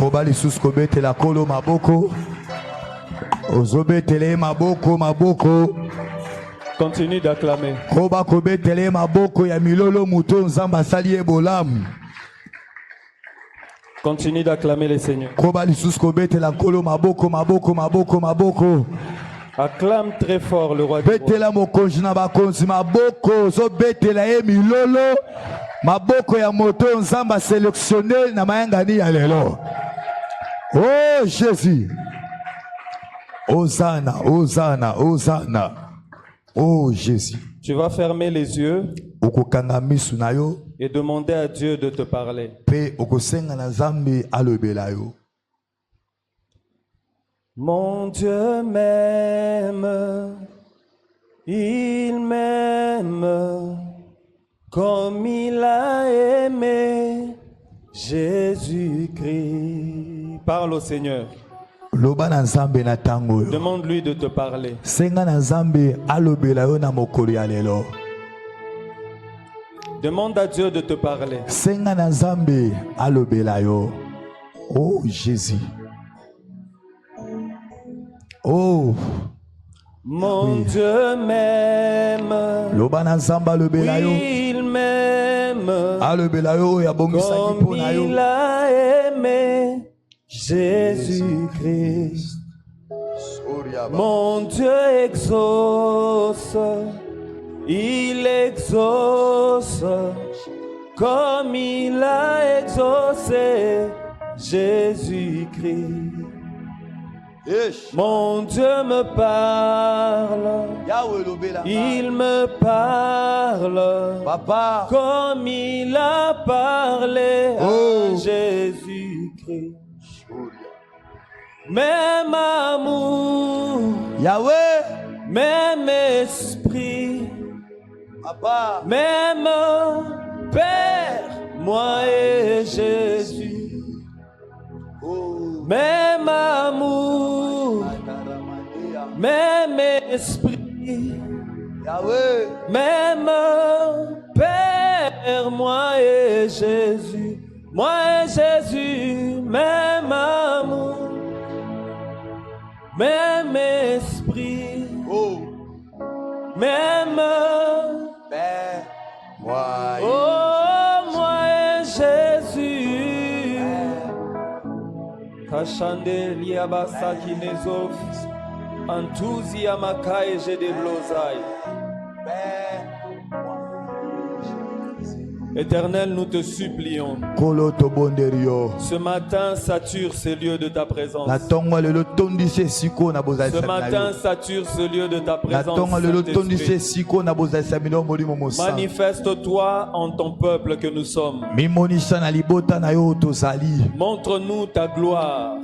Kobali susko bete la kolo maboko. Ozobe tele maboko maboko. Continue d'acclamer. Koba kobe tele maboko ya milolo muto nzamba sali ebolam. Continue d'acclamer les seigneurs. Kobali susko bete la kolo maboko maboko maboko maboko. Acclame très fort le roi du roi. Betela mokonzi na bakonzi maboko zo betela ye milolo maboko ya moto nzamba sélectionné na mayangani ya lelo. Oh Jésus. Hosanna, Hosanna, Hosanna. Oh Jésus. Tu vas fermer les yeux Okokanga misu na yo et demander à Dieu de te parler. pe okosenga na Nzambe alobela yo. Mon Dieu m'aime, il m'aime comme il a aimé Jésus-Christ. Parle au Seigneur. Loba na Nzambe na tango yo. Demande-lui de te parler. Senga na Nzambe alobela yo na mokolo ya lelo. Demande à Dieu de te parler. Senga na Nzambe alobela yo. Oh Jésus. Oh. Mon Dieu m'aime. Loba na Nzambe alobela yo. Il m'aime. Alobela yo ya bongisa Comme kipo na yo. il a aimé Jésus-Christ. Mon Dieu exauce, il exauce, comme il a exaucé Jésus-Christ. Mon Dieu me parle, il me parle, Papa, comme il a parlé à Jésus-Christ. Même amour, Yahweh, même esprit, Papa, même Père, moi et Jésus. Même amour, même esprit, Yahweh, même Père, moi et Jésus. Moi et Jésus, même amour. Même esprit, même Père, moi, moi et Jésus. Kashande liabasa kinezof, antouzi amakaye j'ai des blozai. Éternel, nous te supplions. Ce matin, sature ce lieu de ta présence. Ce matin, sature ce lieu de ta présence. Manifeste-toi en ton peuple que nous sommes. Montre-nous ta gloire.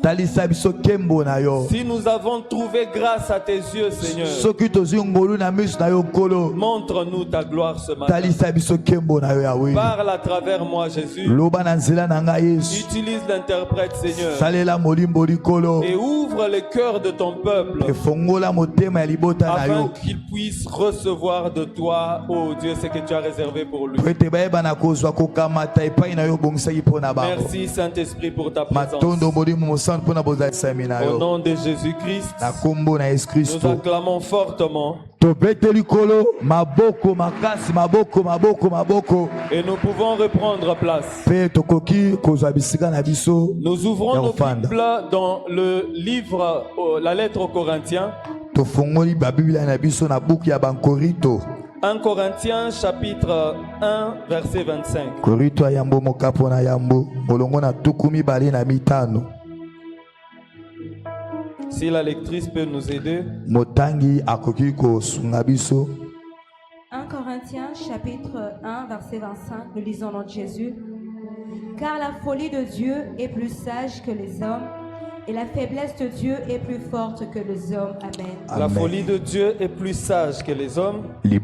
Si nous avons trouvé grâce à tes yeux, Seigneur, montre-nous ta gloire ce matin. Parle à travers moi, Jésus. Utilise l'interprète, Seigneur. Et ouvre le cœur de ton peuple afin qu'il puisse recevoir de toi, oh Dieu, ce que tu as réservé pour lui. Merci, Saint-Esprit, pour ta présence. Au nom de Jésus-Christ, nous acclamons fortement. Et nous pouvons reprendre place. Nous ouvrons nos Bibles dans le livre, la lettre aux Corinthiens. 1 Corinthiens chapitre 1 verset 25. Si la lectrice peut nous aider. 1 Corinthiens chapitre 1 verset 25, nous lisons dans Jésus. Car la folie de Dieu est plus sage que les hommes, et la faiblesse de Dieu est plus forte que les hommes. Amen. La folie de Dieu est plus sage que les hommes, et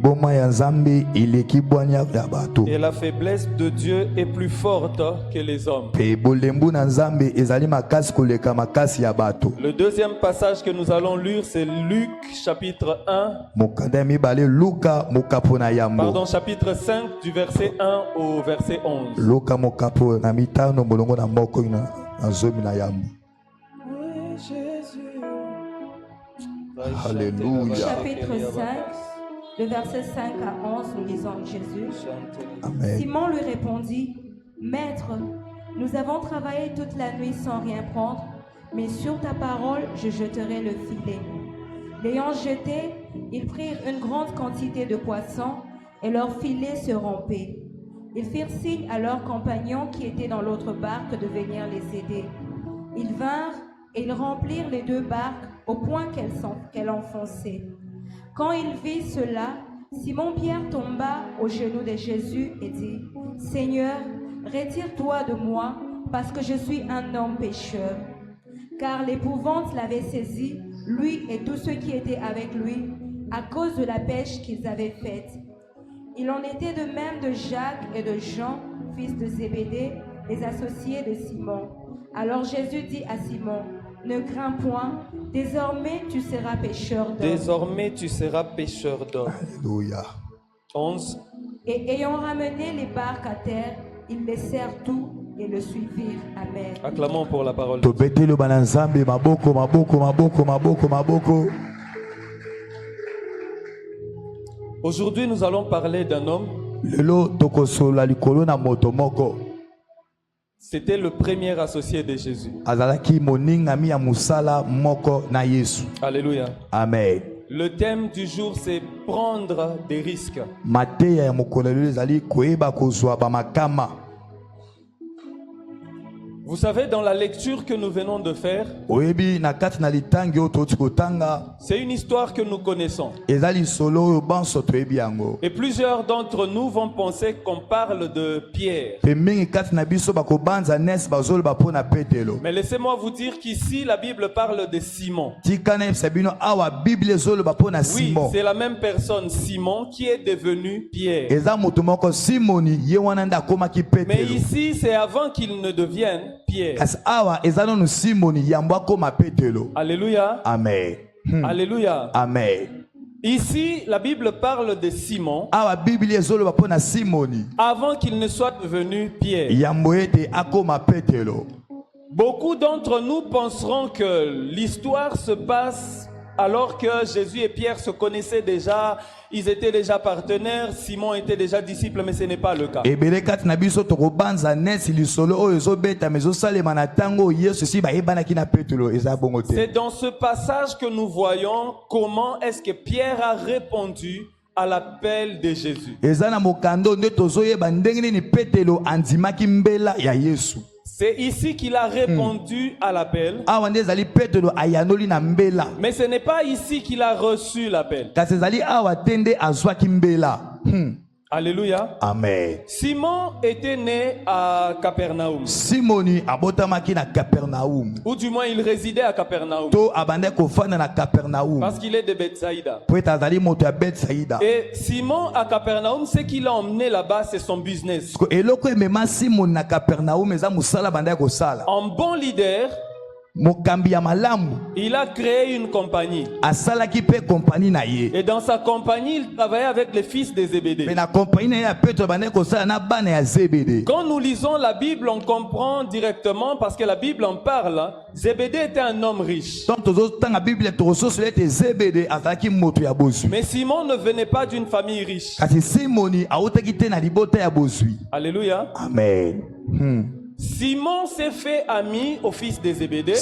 la faiblesse de Dieu est plus forte que les hommes. Le deuxième passage que nous allons lire, c'est Luc chapitre 1. Pardon, chapitre 5 du verset 1 au verset 11. Alléluia. Chapitre 5, le verset 5 à 11, nous lisons Jésus. Amen. Simon lui répondit, Maître, nous avons travaillé toute la nuit sans rien prendre, mais sur ta parole, je jeterai le filet. L'ayant jeté, ils prirent une grande quantité de poissons et leur filet se rompait. Ils firent signe à leurs compagnons qui étaient dans l'autre barque de venir les aider. Ils vinrent et ils remplirent les deux barques au point qu'elles enfonçaient. Quand il vit cela, Simon-Pierre tomba aux genoux de Jésus et dit, « Seigneur, retire-toi de moi, parce que je suis un homme pécheur. » Car l'épouvante l'avait saisi, lui et tous ceux qui étaient avec lui, à cause de la pêche qu'ils avaient faite. Il en était de même de Jacques et de Jean, fils de Zébédée, les associés de Simon. Alors Jésus dit à Simon, « Ne crains point, désormais tu seras pécheur d'hommes. » Désormais tu seras pécheur d'hommes. Alléluia. 11. Et ayant ramené les barques à terre, ils laissèrent tout et le suivirent. Amen. Acclamons pour la parole. Aujourd'hui, nous allons parler d'un homme. C'était le premier associé de Jésus. Alléluia. Amen. Le thème du jour, c'est prendre des risques. Vous savez, dans la lecture que nous venons de faire, c'est une histoire que nous connaissons. Et plusieurs d'entre nous vont penser qu'on parle de Pierre. Mais laissez-moi vous dire qu'ici, la Bible parle de Simon. Oui, c'est la même personne, Simon, qui est devenu Pierre. Mais ici, c'est avant qu'il ne devienne Pierre. Alléluia. Amen. Alléluia. Amen. Ici, la Bible parle de Simon avant qu'il ne soit devenu Pierre. Beaucoup d'entre nous penseront que l'histoire se passe alors que Jésus et Pierre se connaissaient déjà, ils étaient déjà partenaires, Simon était déjà disciple, mais ce n'est pas le cas. C'est dans ce passage que nous voyons comment est-ce que Pierre a répondu à l'appel de Jésus. C'est ici qu'il a répondu à l'appel. Mais ce n'est pas ici qu'il a reçu l'appel. Alléluia. Amen. Simon était né à Capernaum. Simoni abotamaki na Capernaum. Ou du moins il résidait à Capernaum. To abande kofana na Capernaum. Parce qu'il est de Bethsaïda. Et Simon à Capernaum, ce qu'il a emmené là-bas, c'est son business. En bon leader, il a créé une compagnie. Et dans sa compagnie, il travaillait avec les fils de Zébédée. Quand nous lisons la Bible, on comprend directement parce que la Bible en parle. Zébédée était un homme riche. Mais Simon ne venait pas d'une famille riche. Alléluia. Amen. Simon s'est fait ami au fils de Zébédée.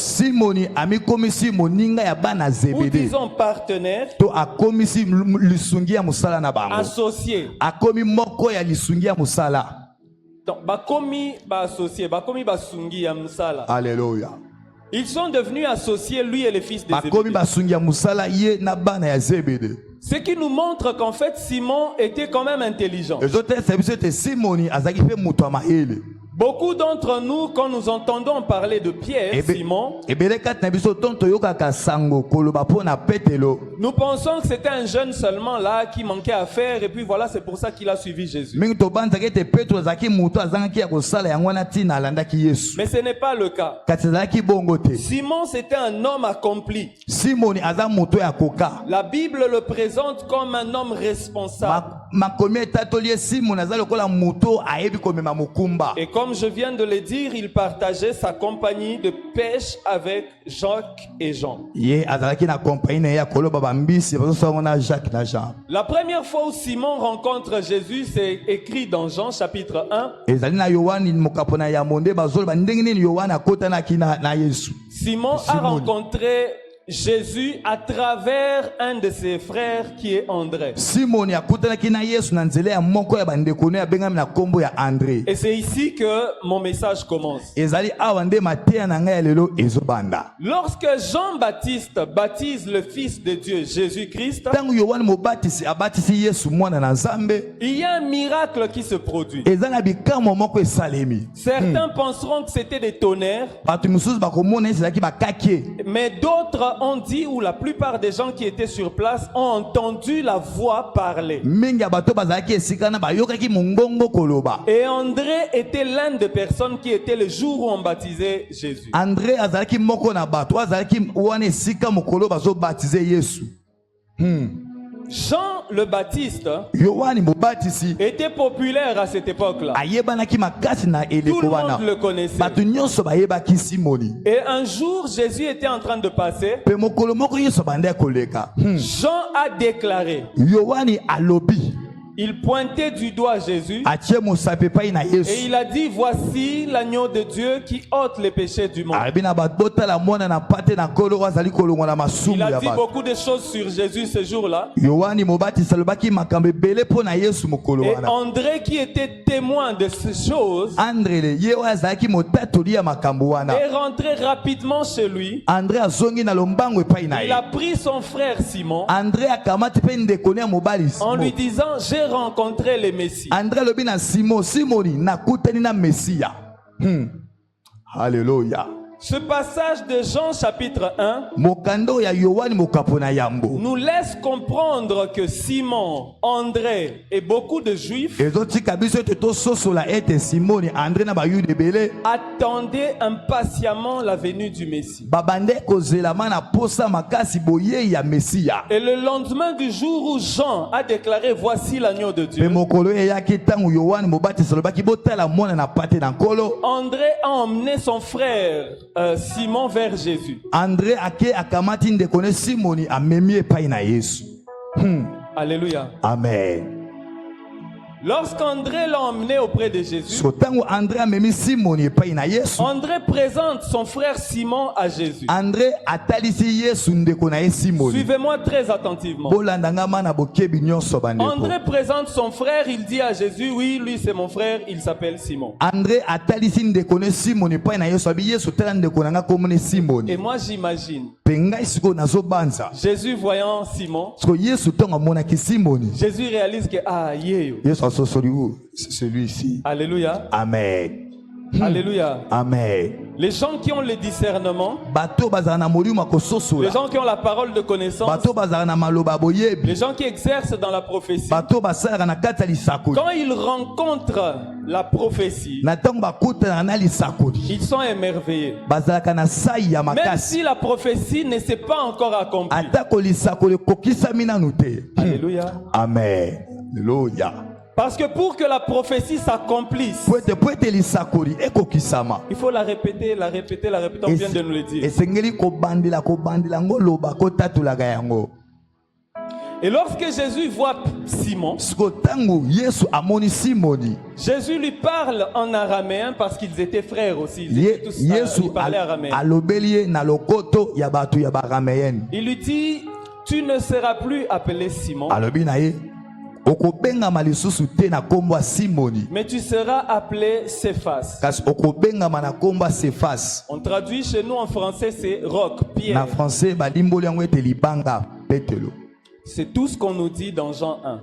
Ou disons partenaire. Associé. Donc, Alléluia. Ils sont devenus associés, lui et les fils de Zébédée. Ce qui nous montre qu'en fait Simon était quand même intelligent. Beaucoup d'entre nous, quand nous entendons parler de Pierre, Simon, nous pensons que c'était un jeune seulement là qui manquait à faire et puis voilà, c'est pour ça qu'il a suivi Jésus. Mais ce n'est pas le cas. Simon, c'était un homme accompli. La Bible le présente comme un homme responsable. Et comme je viens de le dire, il partageait sa compagnie de pêche avec Jacques et Jean. La première fois où Simon rencontre Jésus, c'est écrit dans Jean chapitre 1. Simon a rencontré Jésus à travers un de ses frères qui est André. Et c'est ici que mon message commence. Lorsque Jean-Baptiste baptise le Fils de Dieu, Jésus-Christ, il y a un miracle qui se produit. Certains penseront que c'était des tonnerres, mais d'autres ont dit, ou la plupart des gens qui étaient sur place ont entendu la voix parler. Et André était l'un des personnes qui était le jour où on baptisait Jésus. Jean le Baptiste était populaire à cette époque-là. Tout le monde le connaissait. Et un jour, Jésus était en train de passer. Jean a déclaré. Il pointait du doigt Jésus et il a dit, voici l'agneau de Dieu qui ôte les péchés du monde. Il a dit beaucoup de choses sur Jésus ce jour-là. Et André, qui était témoin de ces choses, est rentré rapidement chez lui. Il a pris son frère Simon en lui disant, j'ai rencontré le Messie. Alléluia. Ce passage de Jean chapitre 1 nous laisse comprendre que Simon, André et beaucoup de Juifs attendaient impatiemment la venue du Messie. Et le lendemain du jour où Jean a déclaré, voici l'agneau de Dieu, André a emmené son frère Simon vers Jésus. Alléluia. Amen. Lorsqu'André l'a emmené auprès de Jésus, André présente son frère Simon à Jésus. Suivez-moi très attentivement. André présente son frère, il dit à Jésus, oui, lui c'est mon frère, il s'appelle Simon. Et moi j'imagine Jésus voyant Simon, Jésus réalise que celui-ci. Alléluia. Amen. Alléluia. Amen. Les gens qui ont le discernement, les gens qui ont la parole de connaissance, les gens qui exercent dans la prophétie, quand ils rencontrent la prophétie, ils sont émerveillés. Même si la prophétie ne s'est pas encore accomplie. Alléluia. Amen. Alléluia. Parce que pour que la prophétie s'accomplisse, il faut la répéter, la répéter, la répéter. On vient de nous le dire. Et lorsque Jésus voit Simon, Jésus lui parle en araméen parce qu'ils étaient frères aussi. Ils parlaient araméen. Il lui dit, tu ne seras plus appelé Simon, mais tu seras appelé Céphas. On traduit chez nous en français, c'est roc, pierre. C'est tout ce qu'on nous dit dans Jean 1.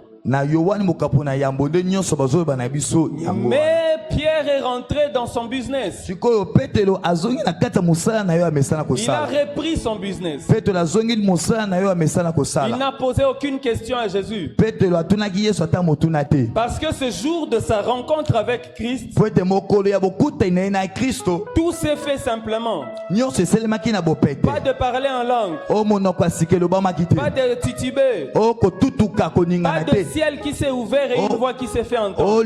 Mais Pierre Pierre est rentré dans son business. Il a repris son business. Il n'a posé aucune question à Jésus. Parce que ce jour de sa rencontre avec Christ, tout s'est fait simplement. Pas de parler en langue. Pas de titubé. Pas de ciel qui s'est ouvert et une voix qui s'est fait entendre.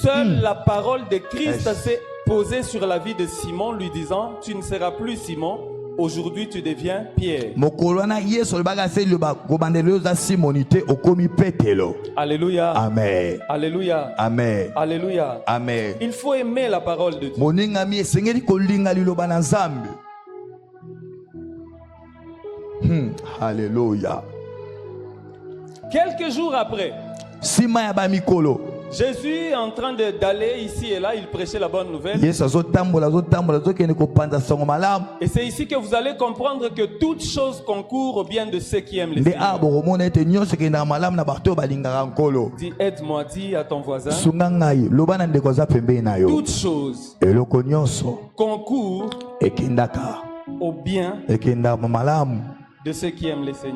Seule la parole de Christ s'est posée sur la vie de Simon, lui disant: tu ne seras plus Simon, aujourd'hui tu deviens Pierre. Alléluia. Amen. Alléluia. Amen. Alléluia. Amen. Il faut aimer la parole de Dieu. Alléluia. Quelques jours après, Jésus est en train d'aller ici et là, il prêchait la bonne nouvelle. Et c'est ici que vous allez comprendre que toute chose concourt au bien de ceux qui aiment les Seigneur. Dis, aide-moi, dis à ton voisin. Toute chose concourt au bien de ceux qui aiment les Seigneur.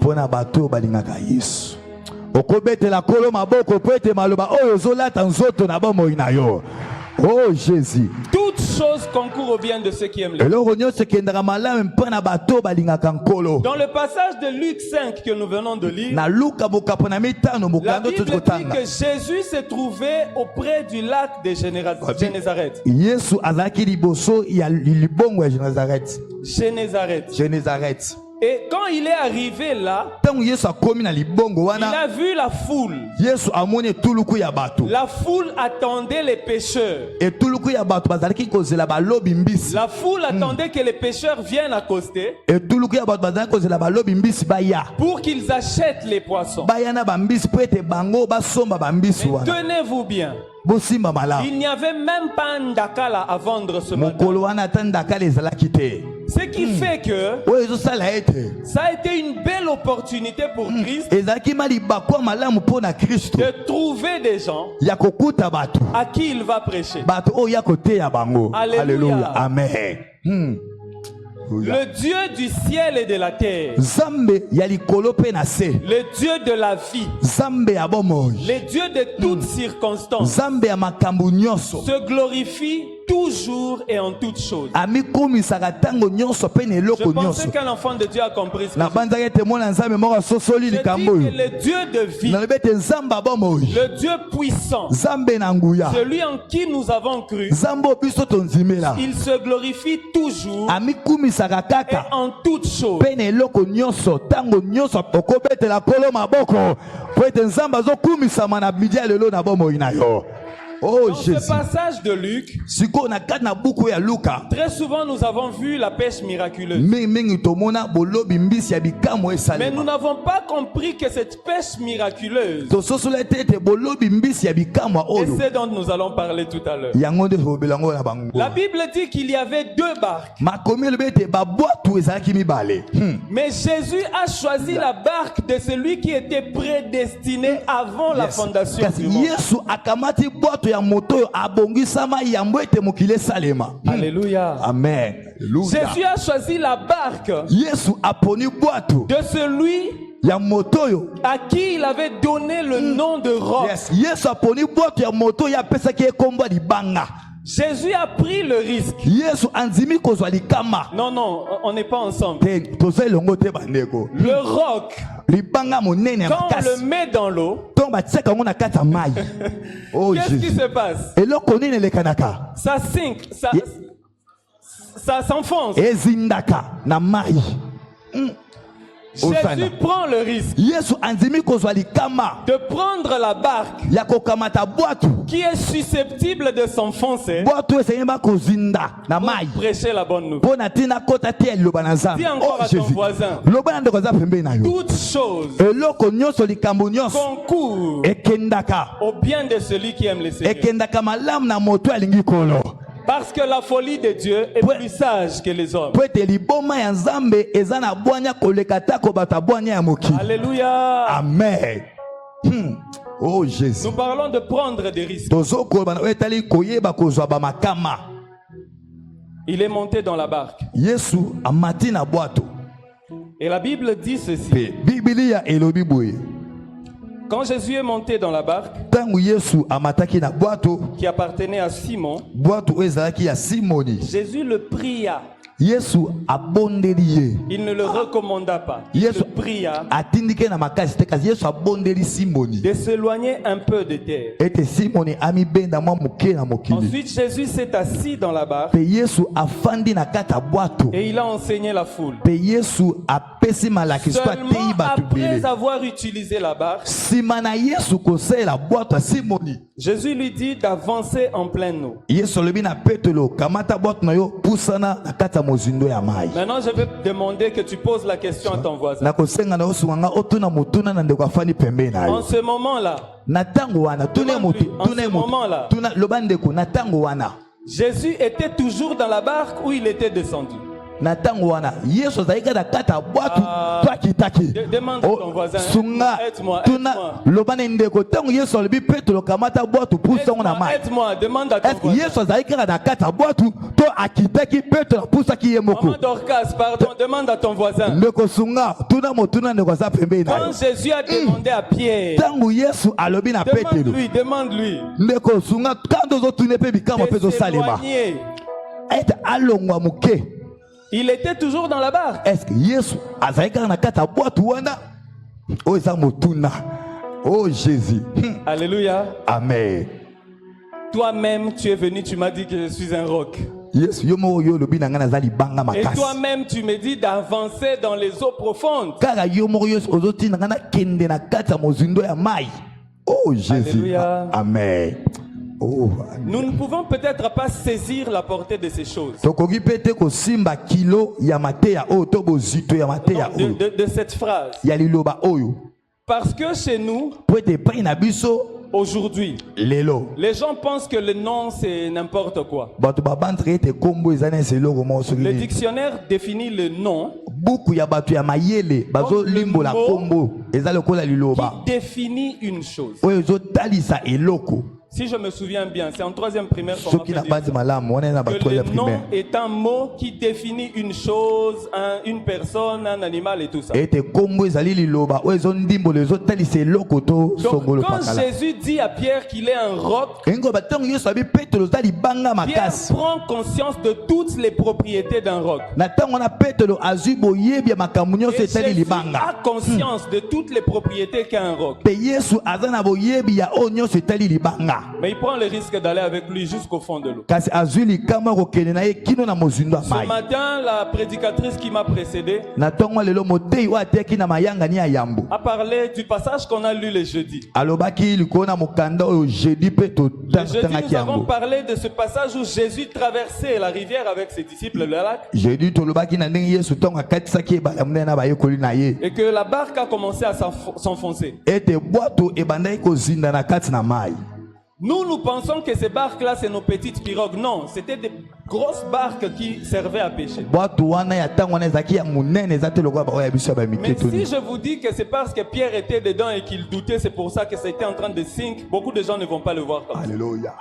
Oh Jésus. Toutes choses concourent au bien de ceux qui aiment le Seigneur. Dans le passage de Luc 5 que nous venons de lire, la Bible dit que Jésus s'est trouvé auprès du lac de Génézareth. Génézareth. Et quand il est arrivé là, il a vu la foule. La foule attendait les pécheurs. La foule attendait que les pécheurs viennent accoster pour qu'ils achètent les poissons. Mais tenez-vous bien, il n'y avait même pas un dakala à vendre ce matin. Ce qui fait que ça a été une belle opportunité pour Christ de trouver des gens à qui il va prêcher. Alléluia. Amen. Le Dieu du ciel et de la terre, le Dieu de la vie, le Dieu de toutes circonstances, se glorifie toujours et en toutes choses. Je pensais qu'un enfant de Dieu a compris ce que je dis que le Dieu de vie, le Dieu puissant, celui en qui nous avons cru, il se glorifie toujours et en toutes choses. Oh, dans ce passage de Luc, très souvent nous avons vu la pêche miraculeuse. Mais nous n'avons pas compris que cette pêche miraculeuse est ce dont nous allons parler tout à l'heure. La Bible dit qu'il y avait deux barques. Mais Jésus a choisi la barque de celui qui était prédestiné avant la fondation du monde. Alléluia. Amen. Jésus a choisi la barque de celui à qui il avait donné le nom de roc. Jésus a pris le risque. Non, non, on n'est pas ensemble. Le roc, quand on le met dans l'eau, qu'est-ce qui se passe? Ça sink, ça s'enfonce. Jésus prend le risque de prendre la barque qui est susceptible de s'enfoncer pour prêcher la bonne nouvelle. Dis encore à ton voisin, toutes choses concourent au bien de celui qui aime le Seigneur. Parce que la folie de Dieu est plus sage que les hommes. Alléluia. Amen. Oh Jésus. Nous parlons de prendre des risques. Il est monté dans la barque. Et la Bible dit ceci. Quand Jésus est monté dans la barque, qui appartenait à Simon, Jésus le pria. Il ne le recommanda pas. Il le pria de s'éloigner un peu de terre. Ensuite, Jésus s'est assis dans la barque et il a enseigné la foule. Seulement après avoir utilisé la barque, Jésus lui dit d'avancer en pleine eau. Maintenant, je vais demander que tu poses la question à ton voisin. En ce moment-là, Jésus était toujours dans la barque ou il était descendu? Demande ton voisin. Aide-moi. Aide-moi. Demande à ton voisin. Maman Dorcas, pardon. Demande à ton voisin. Quand Jésus a demandé à Pierre, demande-lui. Il était toujours dans la barque. Est-ce que Jésus a oh Jésus. Alléluia. Amen. Toi-même, tu es venu, tu m'as dit que je suis un roc. Et toi-même, tu me dis d'avancer dans les eaux profondes. Oh Jésus. Alléluia. Amen. Oh, nous ne pouvons peut-être pas saisir la portée de ces choses. De cette phrase. Parce que chez nous, aujourd'hui, les gens pensent que le nom c'est n'importe quoi. Le dictionnaire définit le nom qui définit une chose. Si je me souviens bien, c'est en troisième primaire qu'on m'a dit que le nom est un mot qui définit une chose, une personne, un animal et tout ça. Donc quand Jésus dit à Pierre qu'il est un roc, Pierre prend conscience de toutes les propriétés d'un roc. Et Jésus a conscience de toutes les propriétés qu'a un roc. Mais il prend le risque d'aller avec lui jusqu'au fond de l'eau. Ce matin, la prédicatrice qui m'a précédé a parlé du passage qu'on a lu le jeudi. Le jeudi, nous avons parlé de ce passage où Jésus traversait la rivière avec ses disciples, le lac. Et que la barque a commencé à s'enfoncer. Nous pensons que ces barques-là, c'est nos petites pirogues. Non, c'était des grosses barques qui servaient à pêcher. Mais si je vous dis que c'est parce que Pierre était dedans et qu'il doutait, c'est pour ça que c'était en train de sink, beaucoup de gens ne vont pas le voir comme ça. Alléluia.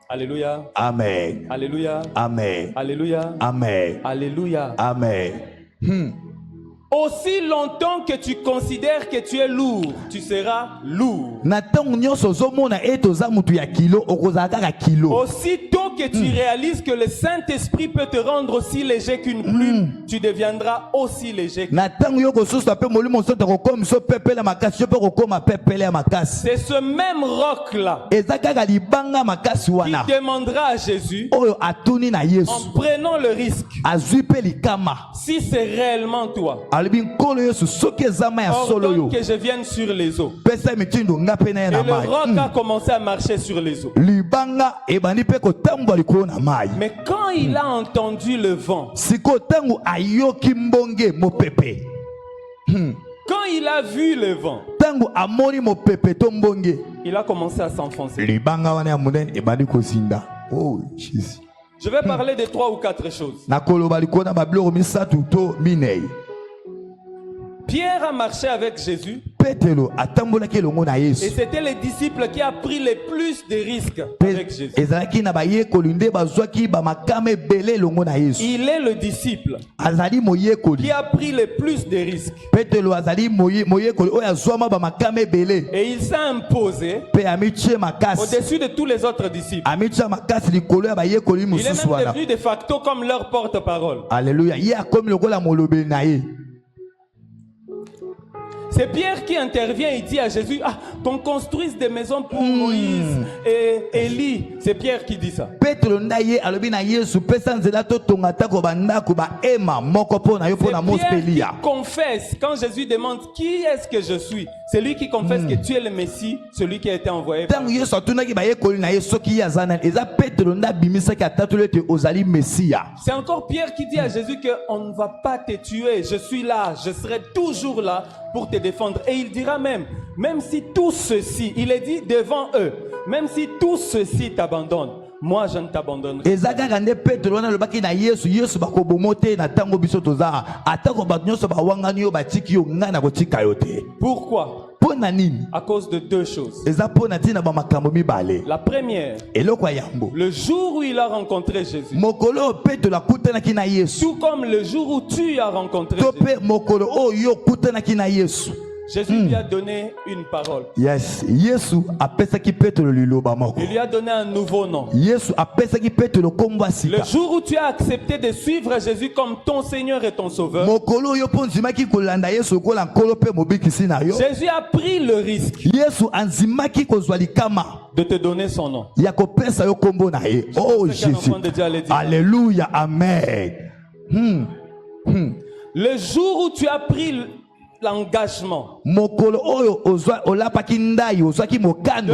Alléluia. Amen. Alléluia. Amen. Alléluia. Amen. Alléluia. Amen. Aussi longtemps que tu considères que tu es lourd, tu seras lourd. Aussitôt que tu réalises que le Saint-Esprit peut te rendre aussi léger qu'une plume, tu deviendras aussi léger. C'est ce même roc-là qui demandera à Jésus, en prenant le risque, si c'est réellement toi, ordonne que je vienne sur les eaux. Et le roc a commencé à marcher sur les eaux. Mais quand il a entendu le vent, quand il a vu le vent, il a commencé à s'enfoncer. Oh, Jésus. Je vais parler de 3 ou 4 choses. Pierre a marché avec Jésus. Et c'était les disciples qui a pris les plus de risques avec Jésus. Il est le disciple qui a pris les plus de risques. Et il s'est imposé au-dessus de tous les autres disciples. Il est même devenu de facto comme leur porte-parole. Alléluia. C'est Pierre qui intervient et dit à Jésus, qu'on construise des maisons pour Moïse et Élie. C'est Pierre qui dit ça. C'est Pierre qui confesse, quand Jésus demande qui est-ce que je suis, c'est lui qui confesse que tu es le Messie, celui qui a été envoyé par Dieu. C'est encore Pierre qui dit à Jésus qu'on ne va pas te tuer, je suis là, je serai toujours là pour te défendre. Et il dira même si tout ceci, il est dit devant eux, même si tout ceci t'abandonne, moi je ne t'abandonnerai pas. Pourquoi? À cause de deux choses. La première, le jour où il a rencontré Jésus, tout comme le jour où tu as rencontré Jésus, Jésus lui a donné une parole. Yes. Yesu apesa ki Petro liloba moko. Il lui a donné un nouveau nom. Yesu apesa ki Petro kombo sika. Le jour où tu as accepté de suivre Jésus comme ton Seigneur et ton Sauveur, mokolo yo ponzima ki kolanda Yesu kola nkolo pe mobikisi na yo. Jésus a pris le risque. Yesu anzima ki kozwa likama de te donner son nom. Ya kopesa yo kombo na ye. Oh Jésus. Alléluia. Amen. Le jour où tu as pris l'engagement de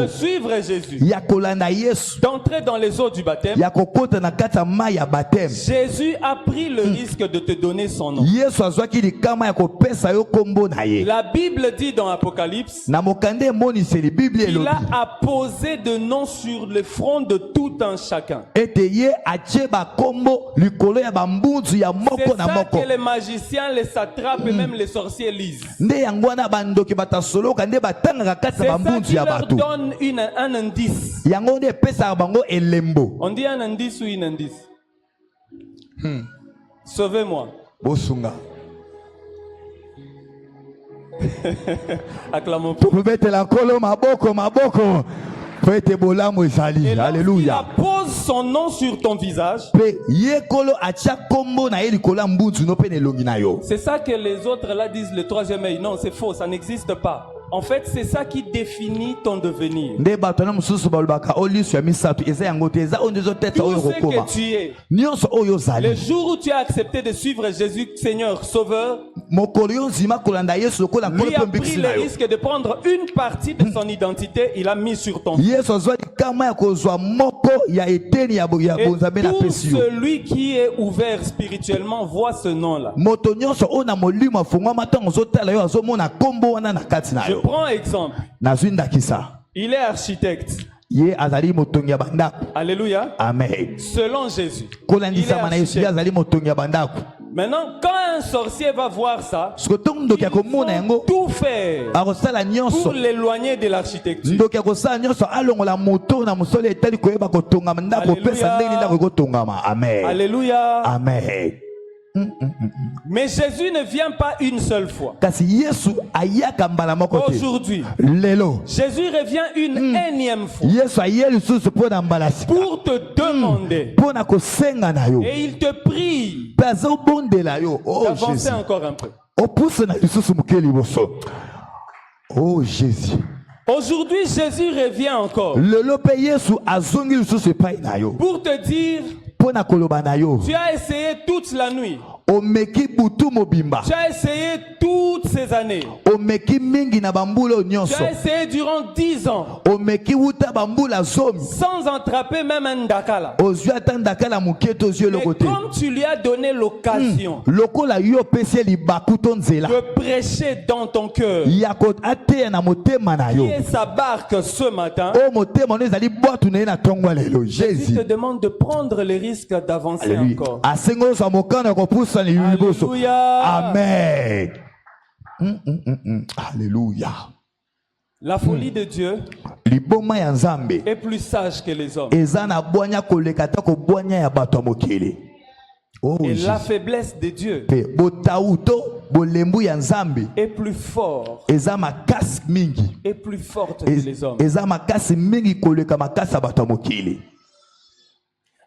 suivre Jésus, d'entrer dans les eaux du baptême, Jésus a pris le risque de te donner son nom. La Bible dit dans Apocalypse, il a apposé de noms sur le front de tout un chacun. C'est ça que les magiciens, les satrapes et même les sorciers lisent. C'est ça qui leur donne un indice. On dit un indice ou une indice? Sauvez-moi. Acclamons pour. Alléluia. Il pose son nom sur ton visage. C'est ça que les autres là disent, le troisième œil. Non, c'est faux, ça n'existe pas. En fait, c'est ça qui définit ton devenir. Tout ce que tu es. Le jour où tu as accepté de suivre Jésus, Seigneur, Sauveur, lui a pris le risque de prendre une partie de son identité, il a mis sur ton vie. Et tout celui qui est ouvert spirituellement voit ce nom-là. Je prends exemple. Il est architecte. Alléluia. Amen. Selon Jésus. Maintenant, quand un sorcier va voir ça, il faut tout faire pour l'éloigner de l'architecture. Alléluia. Alléluia. Amen. Mais Jésus ne vient pas une seule fois. Aujourd'hui, Jésus revient une énième fois pour te demander, et il te prie d'avancer encore un peu. Oh Jésus. Aujourd'hui, Jésus revient encore pour te dire, tu as essayé toute la nuit. Tu as essayé toutes ces années. Tu as essayé durant 10 ans sans attraper même un dakala. Mais comme tu lui as donné l'occasion de prêcher dans ton cœur, qui est sa barque ce matin, Jésus te demande de prendre le risque d'avancer encore. Alléluia. Amen. Alléluia. La folie de Dieu est plus sage que les hommes. Et la faiblesse de Dieu est plus fort et plus forte que les hommes.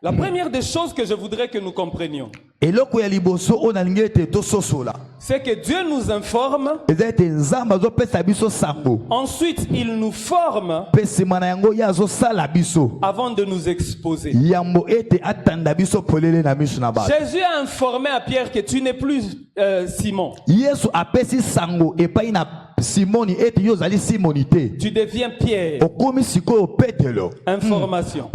La première des choses que je voudrais que nous comprenions, c'est que Dieu nous informe, ensuite il nous forme avant de nous exposer. Jésus a informé à Pierre que tu n'es plus Simon. Tu deviens Pierre. Information.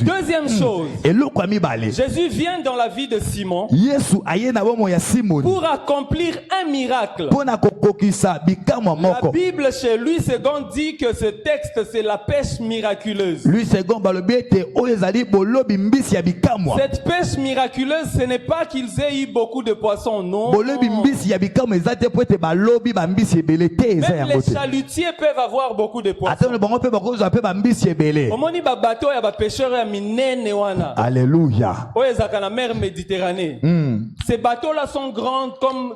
Deuxième chose, Jésus vient dans la vie de Simon pour accomplir un miracle. La Bible chez Louis II dit que ce texte c'est la pêche miraculeuse. Cette pêche miraculeuse, ce n'est pas qu'ils aient eu beaucoup de poissons, non. Même les chalutiers peuvent avoir beaucoup de poissons. Alléluia. La mer Méditerranée. Ces bateaux-là sont grands comme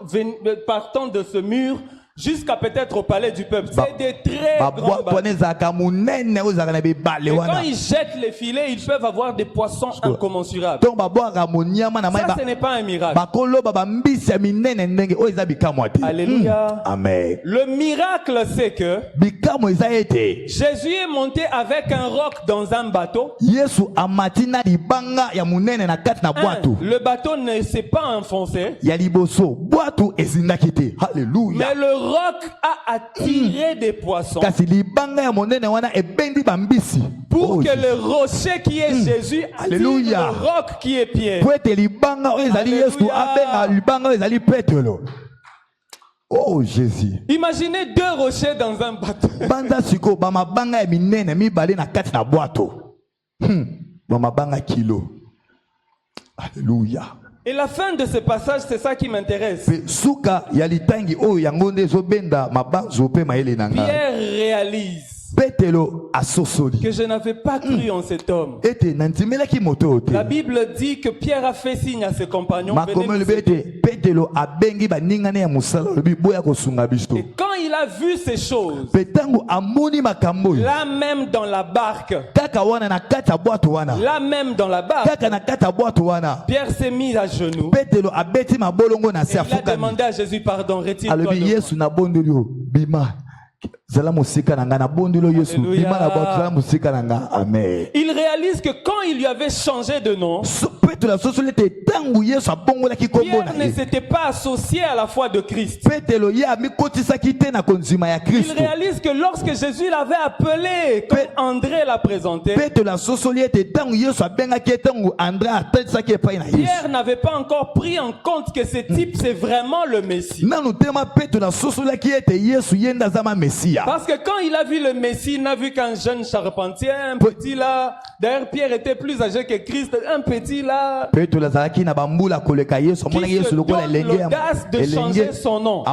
partant de ce mur jusqu'à peut-être au palais du peuple. C'est des très grands bateaux. Et quand ils jettent les filets, ils peuvent avoir des poissons incommensurables. Ça, ce n'est pas un miracle. Alléluia. Amen. Le miracle, c'est que Jésus est monté avec un roc dans un bateau. Le bateau ne s'est pas enfoncé. Alléluia. Mais le roc a attiré des poissons pour que le rocher qui est Jésus attire le roc qui est Pierre. Alléluia. Oh Jésus. Imaginez deux rochers dans un bateau. Alléluia. Et la fin de ce passage, c'est ça qui m'intéresse. Pierre réalise que je n'avais pas cru en cet homme. La Bible dit que Pierre a fait signe à ses compagnons. Et quand il a vu ces choses, là même dans la barque, Pierre s'est mis à genoux. Et il a demandé à Jésus pardon, retire-toi de moi. Il réalise que quand il lui avait changé de nom, Pierre ne s'était pas associé à la foi de Christ. Il réalise que lorsque Jésus l'avait appelé, comme André l'a présenté, Pierre n'avait pas encore pris en compte que ce type c'est vraiment le Messie. Parce que quand il a vu le Messie, il n'a vu qu'un jeune charpentier, un petit là. D'ailleurs, Pierre était plus âgé que Christ, un petit là. Qui se donne l'audace de changer son nom.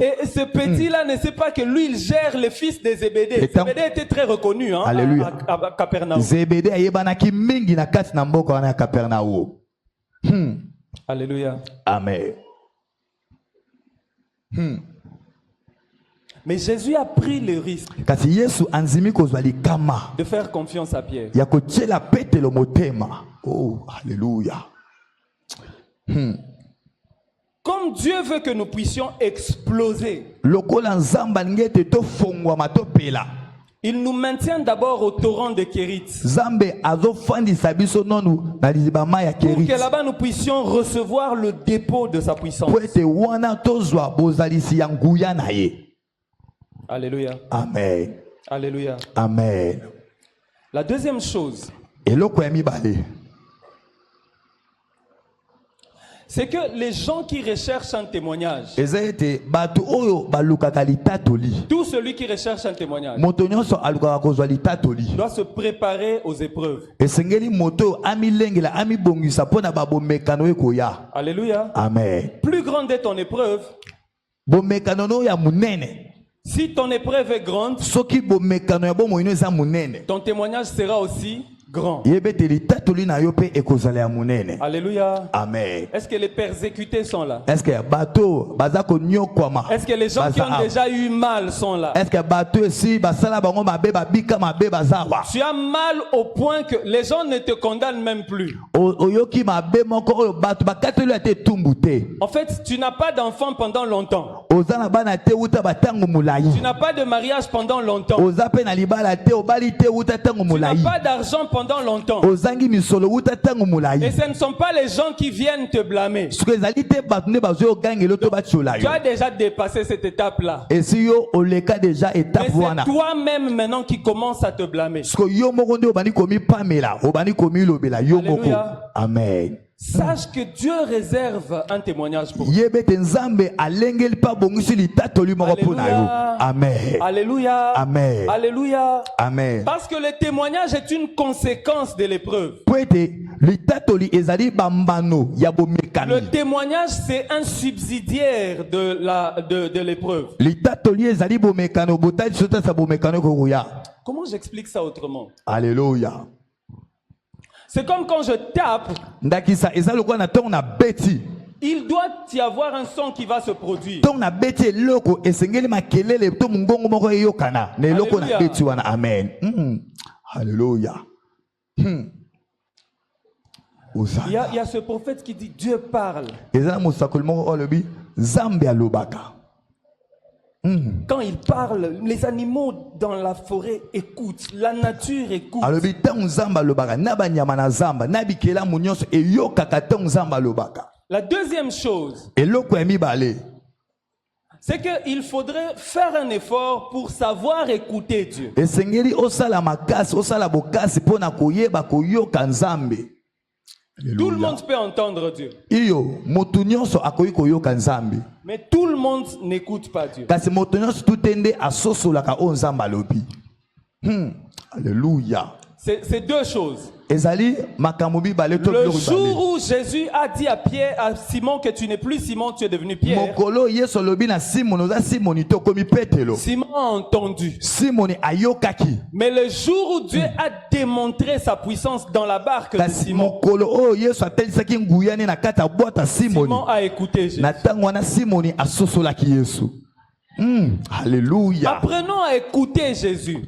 Et ce petit là ne sait pas que lui, il gère le fils de Zébédée. Zébédée était très reconnu à Capernaum. Alléluia. Amen. Mais Jésus a pris le risque de faire confiance à Pierre. Oh, alléluia. Comme Dieu veut que nous puissions exploser, il nous maintient d'abord au torrent de Kérit. Pour que là-bas nous puissions recevoir le dépôt de sa puissance. Alléluia. Amen. Alléluia. Amen. La deuxième chose, c'est que les gens qui recherchent un témoignage, tout celui qui recherche un témoignage doit se préparer aux épreuves. Alléluia. Amen. Plus grande est ton épreuve, si ton épreuve est grande, ton témoignage sera aussi grand. Alléluia. Amen. Est-ce que les persécutés sont là? Est-ce que les gens qui ont déjà eu mal sont là? Est-ce que tu as mal au point que les gens ne te condamnent même plus. En fait, tu n'as pas d'enfant pendant longtemps. Tu n'as pas de mariage pendant longtemps. Tu n'as pas d'argent pendant longtemps. Et ce ne sont pas les gens qui viennent te blâmer. Tu as déjà dépassé cette étape-là. Mais c'est toi-même maintenant qui commence à te blâmer. Alléluia. Amen. Sache que Dieu réserve un témoignage pour toi. Alléluia. Amen. Alléluia. Amen. Alléluia. Amen. Parce que le témoignage est une conséquence de l'épreuve. Le témoignage, c'est un subsidiaire de l'épreuve. Comment j'explique ça autrement? Alléluia. C'est comme quand je tape, il doit y avoir un son qui va se produire. Alléluia. Amen. Alléluia. Il y a ce prophète qui dit Dieu parle. Quand il parle, les animaux dans la forêt écoutent, la nature écoute. La deuxième chose, c'est qu'il faudrait faire un effort pour savoir écouter Dieu. Tout le monde peut entendre Dieu. Mais tout le monde n'écoute pas Dieu. Alléluia. C'est deux choses. Le jour où Jésus a dit à Simon que tu n'es plus Simon, tu es devenu Pierre, Simon a entendu. Mais le jour où Dieu a démontré sa puissance dans la barque de Simon, Simon a écouté Jésus. Alléluia. Apprenons à écouter Jésus.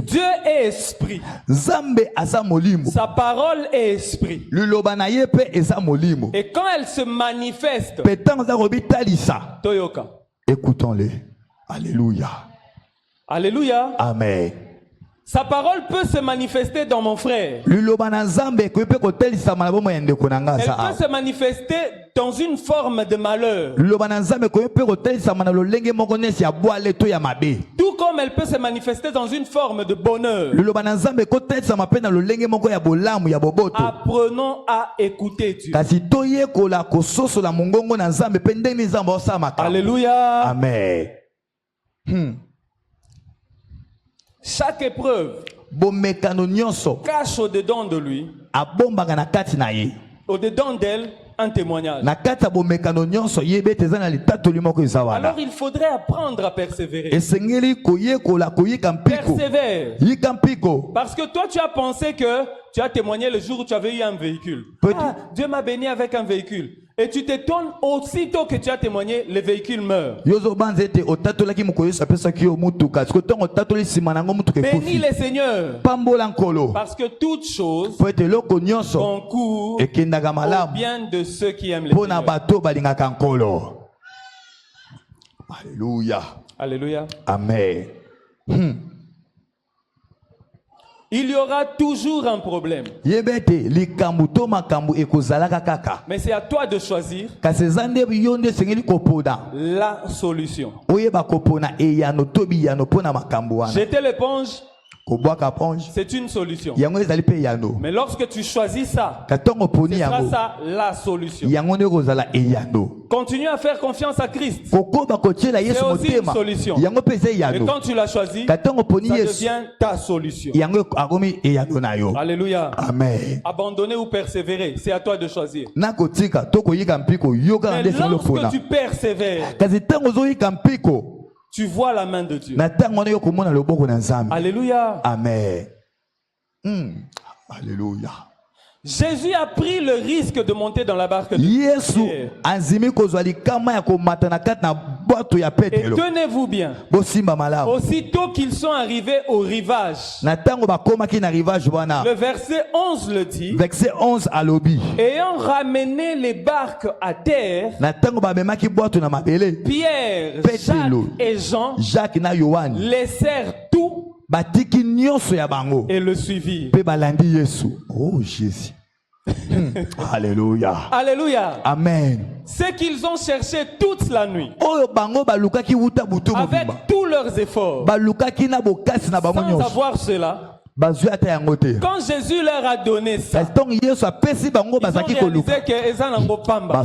Dieu est esprit. Sa parole est esprit. Et quand elle se manifeste, Toyoka. Écoutons-les. Alléluia. Alléluia. Amen. Sa parole peut se manifester dans mon frère. Elle peut se manifester dans une forme de malheur. Tout comme elle peut se manifester dans une forme de bonheur. Apprenons à écouter Dieu. Alléluia. Amen. Chaque épreuve cache au-dedans de lui, au-dedans d'elle, un témoignage. Alors il faudrait apprendre à persévérer. Persévère. Parce que toi tu as pensé que tu as témoigné le jour où tu avais eu un véhicule. Dieu m'a béni avec un véhicule. Et tu t'étonnes, aussitôt que tu as témoigné, le véhicule meurt. Bénis le Seigneur. Parce que toutes choses concourent au bien de ceux qui aiment le Seigneur. Alléluia. Alléluia. Amen. Il y aura toujours un problème. Mais c'est à toi de choisir la solution. Jeter l'éponge c'est une solution. Mais lorsque tu choisis ça, ce sera ça la solution. Continue à faire confiance à Christ. C'est aussi une solution. Et quand tu l'as choisi, ça devient ta solution. Alléluia. Amen. Abandonner ou persévérer, c'est à toi de choisir. Mais lorsque tu persévères, tu vois la main de Dieu. Alléluia. Amen. Alléluia. Jésus a pris le risque de monter dans la barque de Pierre. Et tenez-vous bien. Aussitôt qu'ils sont arrivés au rivage, le verset 11 le dit. Verset 11 à l'obi. Ayant ramené les barques à terre, Pierre, Jacques et Jean laissèrent tout et le suivirent. Oh Jésus. Alléluia. Alléluia. Amen. C'est qu'ils ont cherché toute la nuit avec tous leurs efforts sans avoir cela. Quand Jésus leur a donné ça, ils ont réalisé qu'ils ont pamba.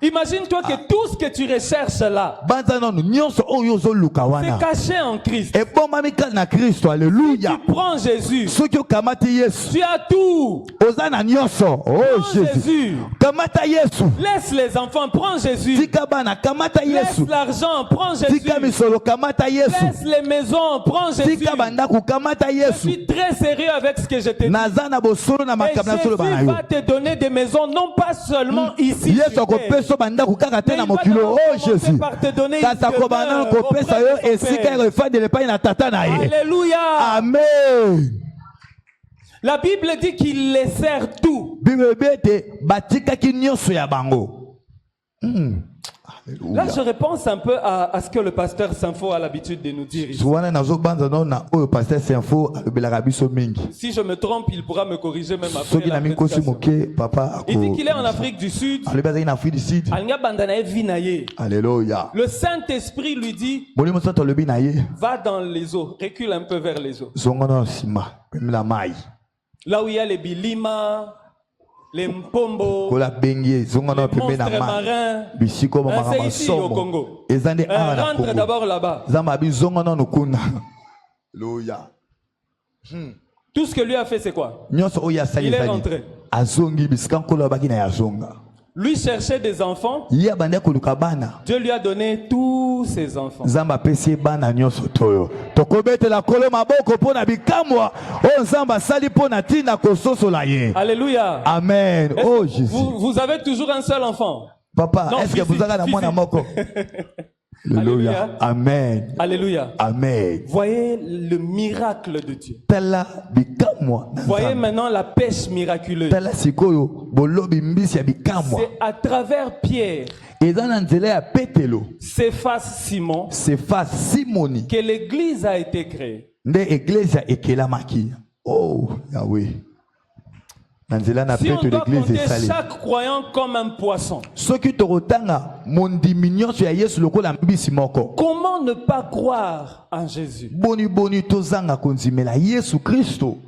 Imagine-toi que tout ce que tu recherches là, c'est caché en Christ. Alléluia. Tu prends Jésus, tu as tout. Oh Jésus. Laisse les enfants, prends Jésus. Laisse l'argent, prends Jésus. Laisse les maisons, prends Jésus. Je suis très sérieux avec ce que je te dis. Et Jésus va te donner des maisons, non pas seulement ici, mais il va commencer par te donner une demeure. Alléluia. Amen. La Bible dit qu'ils laissèrent tout. Là, je repense un peu à ce que le pasteur Sanfo a l'habitude de nous dire ici. Si je me trompe, il pourra me corriger même après la prédication. Il dit qu'il est en Afrique du Sud. Alléluia. Le Saint-Esprit lui dit, va dans les eaux, recule un peu vers les eaux. Là où il y a les bilima, les mpombo, les monstres marins, c'est ici au Congo. Rentre d'abord là-bas. Tout ce que lui a fait, c'est quoi? Il est rentré. Lui cherchait des enfants. Dieu lui a donné tous ses enfants. Alléluia. Amen. Oh Jésus. Vous avez toujours un seul enfant? Papa, est-ce que vous avez un enfant? Alléluia. Amen. Alléluia. Amen. Voyez le miracle de Dieu. Voyez maintenant la pêche miraculeuse. C'est à travers Pierre, Céphas Simon, que l'église a été créée. Oh, Yahweh. Si on doit compter chaque croyant comme un poisson, comment ne pas croire en Jésus?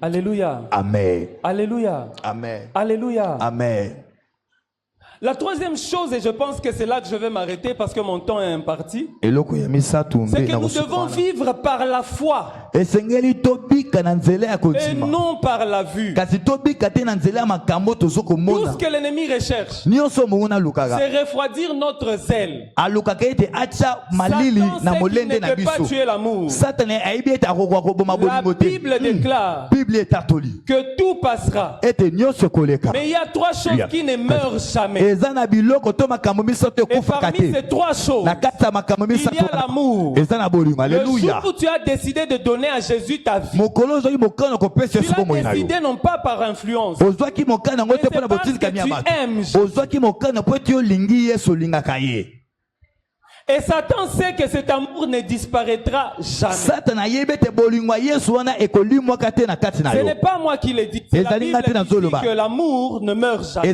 Alléluia. Amen. Alléluia. Amen. Alléluia. Amen. La troisième chose, et je pense que c'est là que je vais m'arrêter parce que mon temps est imparti, c'est que nous devons vivre par la foi et non par la vue. Tout ce que l'ennemi recherche, c'est refroidir notre zèle. Satan sait qu'il ne peut pas tuer l'amour. La Bible déclare que tout passera. Mais il y a trois choses qui ne meurent jamais. Et parmi ces trois choses, il y a l'amour. Le jour où tu as décidé de donner à Jésus ta vie, tu l'as décidé non pas par influence, mais c'est parce que tu aimes Jésus. Et Satan sait que cet amour ne disparaîtra jamais. Ce n'est pas moi qui l'ai dit. C'est la Bible qui dit que l'amour ne meurt jamais.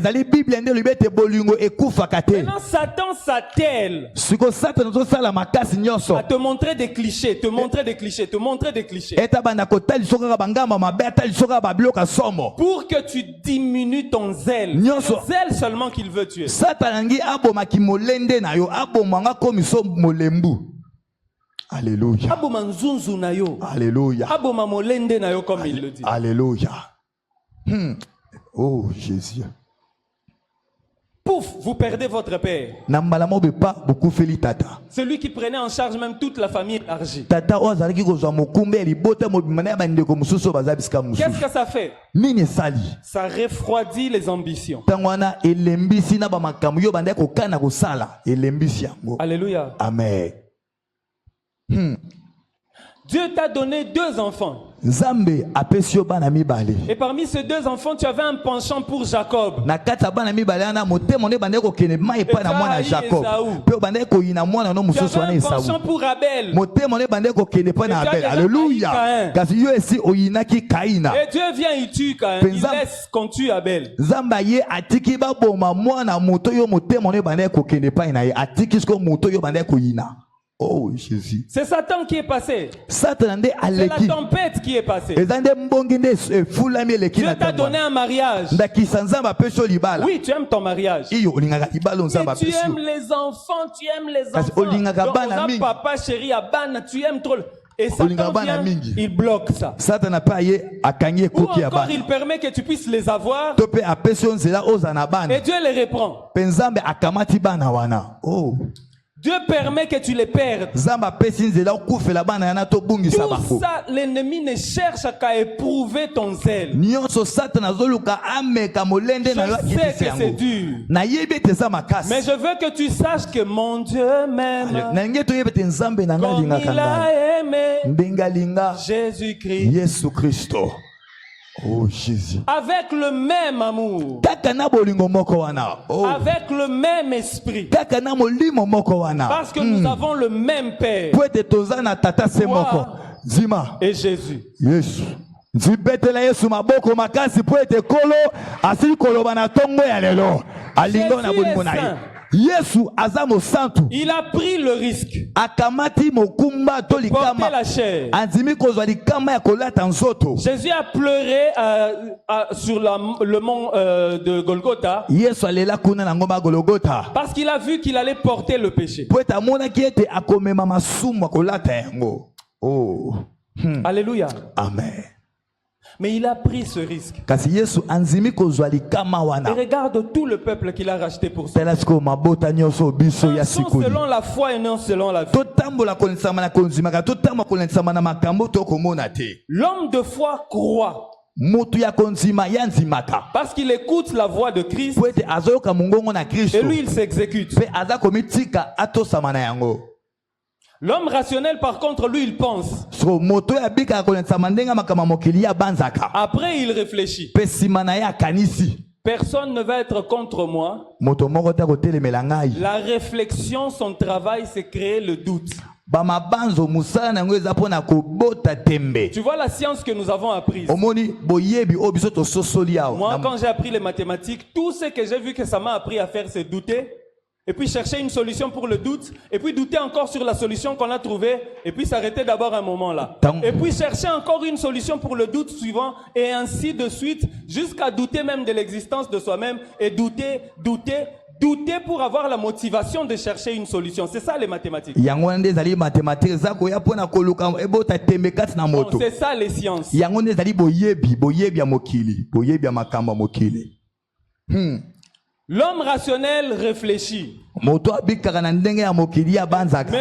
Maintenant, Satan s'attelle à te montrer des clichés, te montrer des clichés, te montrer des clichés. Pour que tu diminues ton zèle. C'est le zèle seulement qu'il veut tuer. Alléluia. Alléluia. Comme il le dit. Alléluia. Oh Jésus. Pouf, vous perdez votre père. Celui qui prenait en charge même toute la famille élargie. Qu'est-ce que ça fait? Ça refroidit les ambitions. Alléluia. Amen. Dieu t'a donné 2 enfants. Et parmi ces 2 enfants, tu avais un penchant pour Jacob. Et tu as haï Esaü. Tu avais un penchant pour Abel. Alléluia. Et Dieu vient, il tue Caïn. Il laisse qu'on tue Abel. Oh Jésus. C'est Satan qui est passé. C'est la tempête qui est passée. Dieu t'a donné un mariage. Oui, tu aimes ton mariage. Et tu aimes les enfants, tu aimes les enfants. Donc, papa chéri, Abana, tu aimes trop. Et Satan vient, il bloque ça. Ou encore il permet que tu puisses les avoir. Et Dieu les reprend. Oh. Dieu permet que tu les perdes. Tout ça, l'ennemi ne cherche qu'à éprouver ton zèle. Je sais que c'est dur. Mais je veux que tu saches que mon Dieu m'aime comme il a aimé Jésus-Christ. Oh Jésus. Avec le même amour. Avec le même esprit. Parce que nous avons le même Père. Toi et Jésus. Yes. Nzibetela Yesu maboko makasi po ete kolo asili koloba na tongo ya lelo alingo na bolingo na ye. Yesu azamo santu. Il a pris le risque. Akamati mokumba to likama. La chair. Anzimi kozwa likama ya kolata nzoto. Jésus a pleuré sur le mont de Golgotha. Yesu alela kuna na ngoma Golgotha. Parce qu'il a vu qu'il allait porter le péché. Po eta mona ki ete akomema masumu kolata yango. Oh. Alléluia. Amen. Mais il a pris ce risque. Et regarde tout le peuple qu'il a racheté pour ça. Selon la foi et non selon la vie. L'homme de foi croit. Parce qu'il écoute la voix de Christ. Et lui il s'exécute. L'homme rationnel, par contre, lui, il pense. Après, il réfléchit. Personne ne va être contre moi. La réflexion, son travail, c'est créer le doute. Tu vois la science que nous avons apprise. Moi, quand j'ai appris les mathématiques, tout ce que j'ai vu que ça m'a appris à faire, c'est douter. Et puis chercher une solution pour le doute. Et puis douter encore sur la solution qu'on a trouvée. Et puis s'arrêter d'abord un moment là. Et puis chercher encore une solution pour le doute suivant. Et ainsi de suite. Jusqu'à douter même de l'existence de soi-même. Et douter pour avoir la motivation de chercher une solution. C'est ça les mathématiques. Bon, c'est ça les sciences. L'homme rationnel réfléchit. Mais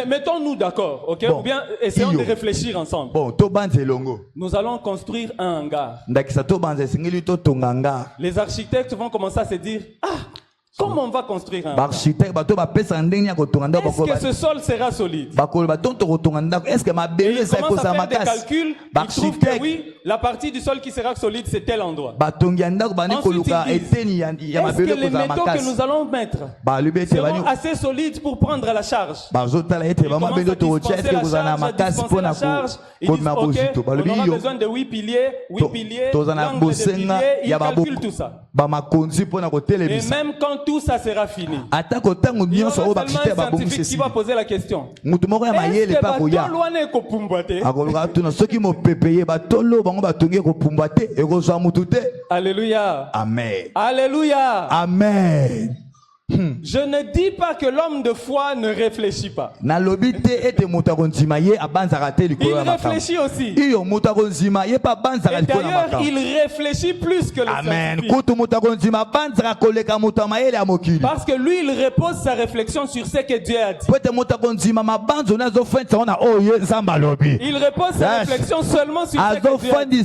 mettons-nous d'accord, ok? Bon, ou bien essayons de réfléchir ensemble. Bon, nous allons construire un hangar. Les architectes vont commencer à se dire, ah, Comment on va construire un architecte bato ba pesa ndenge ya kotonga ndako est-ce que ce sol sera solide? bakolo batonto kotonga ndako est-ce que mabele ça commence cause à faire des makasi calculs, il trouve que oui, la partie du sol qui sera solide c'est tel endroit. batongi ndako bani koluka eteni ya mabele cause les métaux que nous allons mettre seront assez solides pour prendre la charge. bazotala ete ba mabele to tia est-ce que vous en avez makasi pona ko ma bozito on aura besoin de 8 piliers, 8 piliers, l'angle de piliers, il calcule tout ça. Ba makonzi pona ko Et telemisa même quand tout ça sera fini, il y aura seulement un scientifique qui va poser la question. Est-ce que Alléluia. Amen. Alléluia. Amen. Je ne dis pas que l'homme de foi ne réfléchit pas. Il réfléchit aussi. Et d'ailleurs, il réfléchit plus que le scientifique. Parce que lui, il repose sa réflexion sur ce que Dieu a dit. Il repose sa réflexion seulement sur ce que Dieu a dit.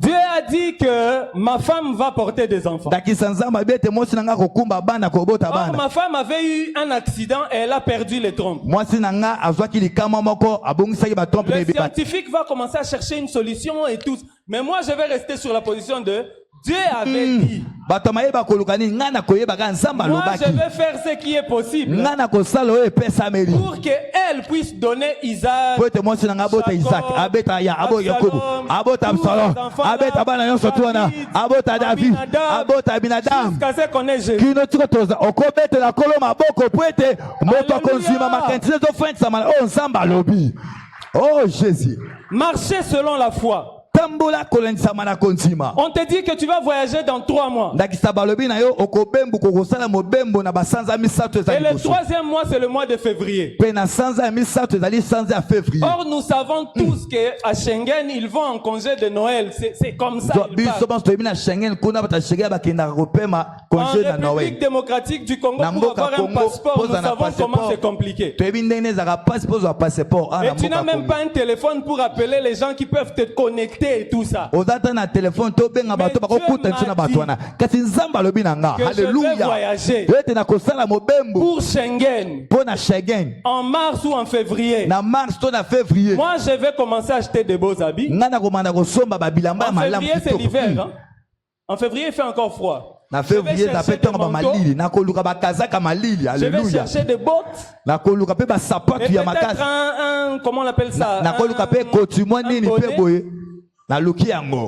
Dieu a dit que ma femme va porter des enfants. Or, ma femme avait eu un accident et elle a perdu les trompes. Le scientifique va commencer à chercher une solution et tout. Mais moi, je vais rester sur la position de Dieu avait dit. Moi, je vais faire ce qui est possible pour qu'elle puisse donner Isaac, jusqu'à ce qu'on ait Jésus. Oh Jésus. Marcher selon la foi. On te dit que tu vas voyager dans 3 mois. Et le 3e mois, c'est le mois de février. Or, nous savons tous qu'à Schengen, ils vont en congé de Noël. C'est comme ça. En République démocratique du Congo, pour avoir un passeport, nous savons comment c'est compliqué. Et tu n'as même pas un téléphone pour appeler les gens qui peuvent te connecter et tout ça. Mais Dieu m'a dit que je vais voyager pour Schengen en mars ou en février. Moi, je vais commencer à acheter de beaux habits. En février, c'est l'hiver. Hein? En février, il fait encore froid. Je vais chercher des manteaux. Je vais chercher des bottes. Et peut-être un comment on appelle ça? Un bonnet.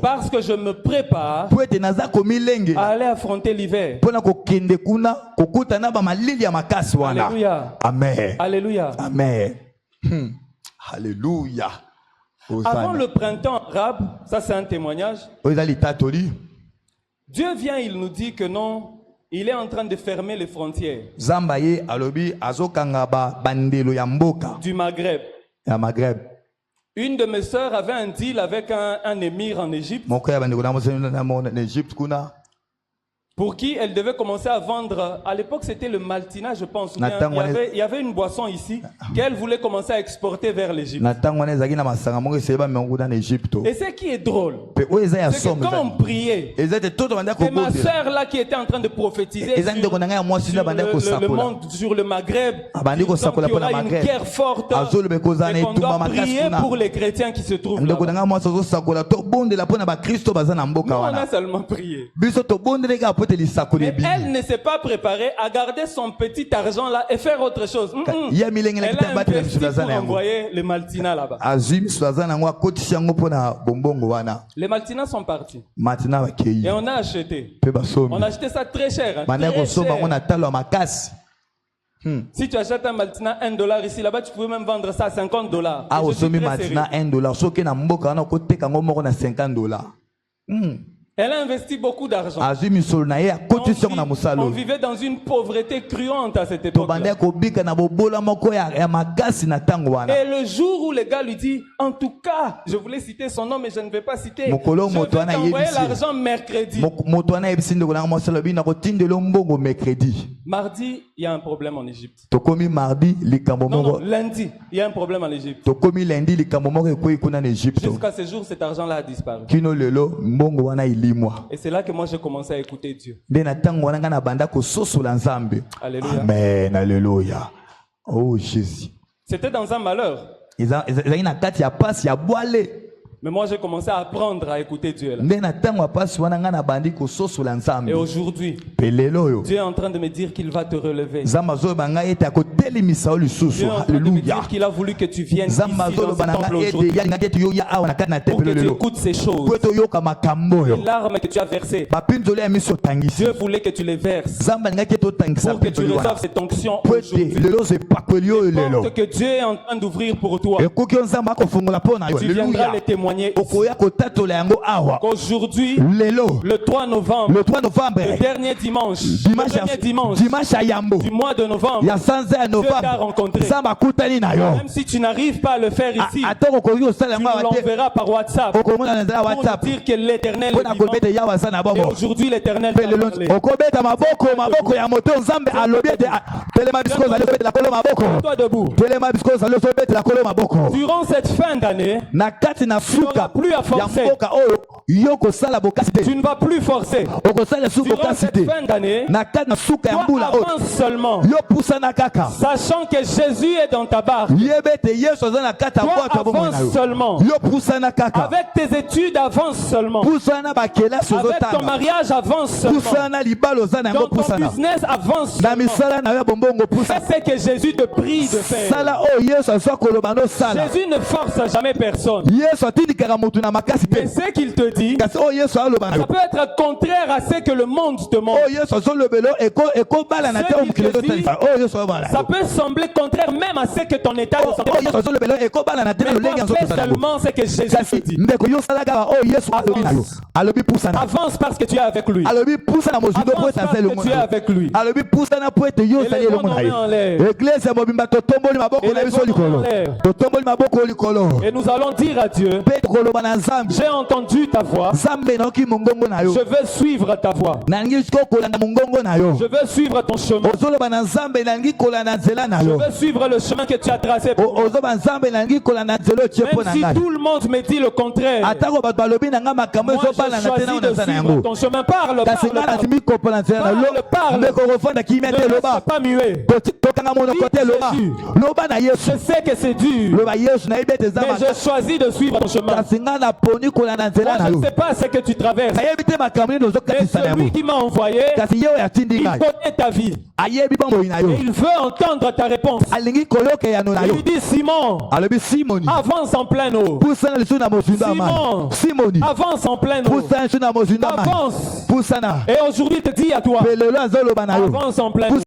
Parce que je me prépare à aller affronter l'hiver. Alléluia. Amen. Alléluia. Amen. Alléluia. Avant le printemps arabe, ça c'est un témoignage. Dieu vient, il nous dit que non, il est en train de fermer les frontières du Maghreb. Une de mes sœurs avait un deal avec un émir en Égypte pour qui elle devait commencer à vendre. À l'époque, c'était le Maltina, je pense. Il y avait une boisson ici qu'elle voulait commencer à exporter vers l'Égypte. Et ce qui est drôle, c'est que quand on priait, c'est ma sœur là qui était en train de prophétiser sur le monde, sur le Maghreb, qu'il y aura une guerre forte et qu'on doit prier pour les chrétiens qui se trouvent là. Nous, on a seulement prié. Mais elle ne s'est pas préparée à garder son petit argent là et faire autre chose. Elle a investi pour envoyer les Maltina là-bas. Les Maltina sont partis. Et on a acheté. On a acheté ça très cher. Très cher. Si tu achètes un Maltina $1 ici, là-bas, tu pouvais même vendre ça à $50. Ah, au sommet Maltina $1. Elle a investi beaucoup d'argent. On vivait dans une pauvreté cruante à cette époque. Et le jour où le gars lui dit, en tout cas, je voulais citer son nom, mais je ne vais pas citer. Je vais t'envoyer l'argent mercredi. Mardi, il y a un problème en Égypte. Non, lundi, il y a un problème en Égypte. Jusqu'à ce jour, cet argent-là a disparu. Et c'est là que moi j'ai commencé à écouter Dieu. Alléluia. Amen, alléluia. Oh Jésus. C'était dans un malheur. Mais moi j'ai commencé à apprendre à écouter Dieu là. Et aujourd'hui, Dieu est en train de me dire qu'il va te relever. Dieu est en train de me dire qu'il a voulu que tu viennes ici dans ce temple aujourd'hui pour que tu écoutes ces choses. Les larmes que tu as versées, Dieu voulait que tu les verses pour que tu reçoives cette onction aujourd'hui. Porte que Dieu est en train d'ouvrir pour toi. Tu viendras les témoigner. Qu'aujourd'hui, le 3 novembre, le dernier dimanche du mois de novembre, Dieu t'a rencontré. Même si tu n'arrives pas à le faire ici, tu nous l'enverras par WhatsApp pour nous dire que l'Éternel est vivant. Et aujourd'hui, l'Éternel t'a parlé. Toi debout. Durant cette fin d'année, tu n'auras plus à forcer. Tu ne vas plus forcer. Durant cette fin d'année, toi avance seulement, sachant que Jésus est dans ta barque. Toi avance seulement. Avec tes études, avance seulement. Avec ton mariage, avance seulement. Dans ton business, avance seulement. C'est ce que Jésus te prie de faire. Jésus ne force jamais personne. Mais ce qu'il te dit, ça peut être contraire à ce que le monde te montre. Ça peut sembler contraire même à ce que ton état de santé. Mais toi, fais seulement ce que Jésus te dit. Avance parce que tu es avec lui. Avance parce que tu es avec lui. Et les bons nommés en l'air. Et nous allons dire à Dieu, j'ai entendu ta voix. Je veux suivre ta voix. Je veux suivre ton chemin. Je veux suivre le chemin que tu as tracé pour moi. Même si tout le monde me dit le contraire, moi je choisis de suivre ton chemin. Parle. Ne reste pas muet. Je sais que c'est dur, mais je choisis de suivre ton chemin. Moi, je ne sais pas ce que tu traverses, mais celui qui m'a envoyé, il connaît ta vie et il veut entendre ta réponse. Il lui dit, Simon, avance en pleine eau. Simon, avance en pleine eau. Avance. Et aujourd'hui, il te dit à toi, avance en pleine eau.